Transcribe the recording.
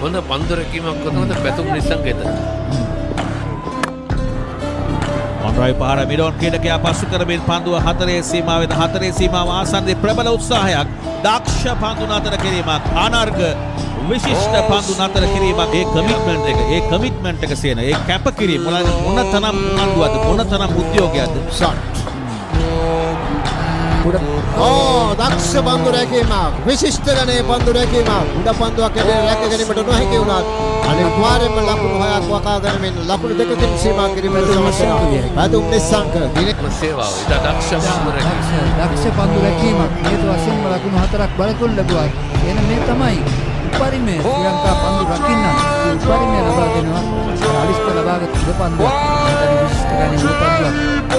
හොඳ පන්දු රැකීමක් කරනද පැතුම් නිසංගත. ඔන්රයි පහර මිඩෝන් ක්‍රීඩකයා පසු කරමින් පන්දුව හතරේ සීමාවෙන් හතරේ සීමාව ආසන්නයේ ප්‍රබල උත්සාහයක්. දක්ෂ පන්දු නතර කිරීමක්. අනර්ග විශිෂ්ට පන්දු නතර කිරීමක්. ඒ කමිට්මන්ට් එක සේන. ඒ කැපකිරීම මොන තරම් උනන්දුවක්ද මොන තරම් උද්‍යෝගයක්ද. දක්ෂ පන්දු රැකීමක්. විශිෂ්ට ගණයේ පන්දු රැකීමක්. උඩ පන්දුවක් රැක ගැනීමට නොහැකි වුණත් අනිවාර්යයෙන්ම ලකුණු 6ක් වකා ගනිමින් ලකුණු දෙකකින් සීමා කිරීමට සමත් වෙනවා. පැතුම් නිසංක දිනක සේවාව. ඉත දක්ෂ පන්දු රැකීම. දක්ෂ පන්දු රැකීමක්. හේතු වශයෙන්ම ලකුණු 4ක් බලකොල් ලැබුවා. එන මේ තමයි උපරිමය ශ්‍රී ලංකා පන්දු රකින්න උපරිමය ලබා දෙනවා. අලිස්ත ලබාගත් උඩ පන්දුවක්. මෙතන විශිෂ්ට ගණයේ උඩ පන්දුවක්.